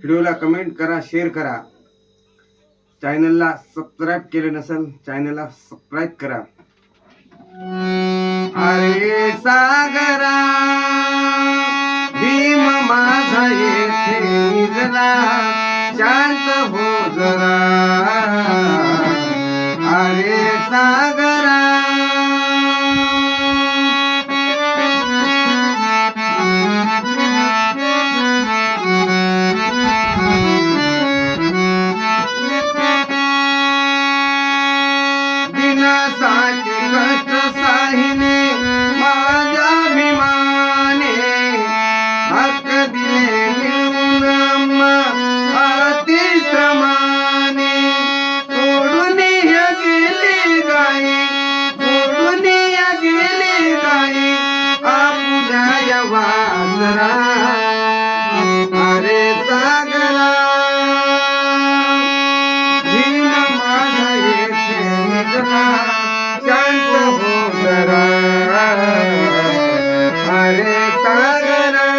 व्हिडिओला कमेंट करा, शेअर करा. चॅनलला सबस्क्राईब केले नसेल चॅनलला सबस्क्राईब करा. अरे सागरा भीम माझा येथे निजला, शांत हो जरा. अरे सागरा दिनासाठी कष्ट साहिने माझ्या भीमाने, हक्क दिले मिळून अतिश्रमाने. सोडून गेली गाई, सोडून गेली गाई, आपुल्या वासरा. अरे सागरा भीम माझा येथे निजला, शांत हो जरा. अरे सागरा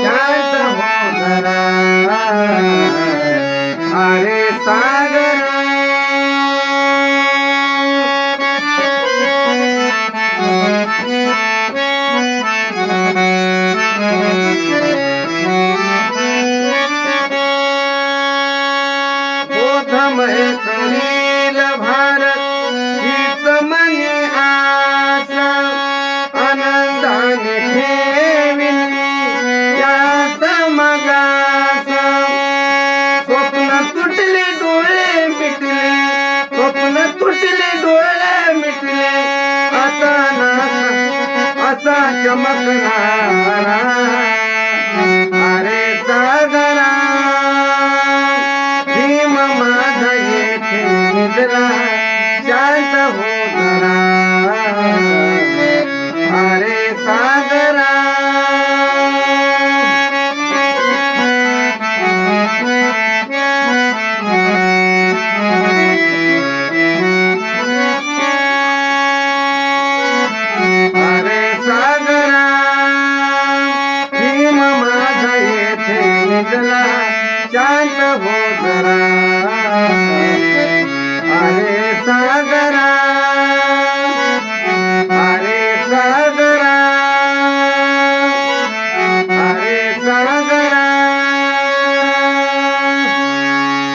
शांत हो जरा. अरे सागरा बोधमय करील भारत हीच मनी आशा, आनंदाने ठेवीन समाजाचा. स्वप्न तुटले डोळे मिटले, स्वप्न तुटले डोळे मिटले, आता असा चमकणारा. अरे सागरा भीम माझा येथे निजला, शांत हो जरा. अरे सागरा शांत हो जरा. अरे सागरा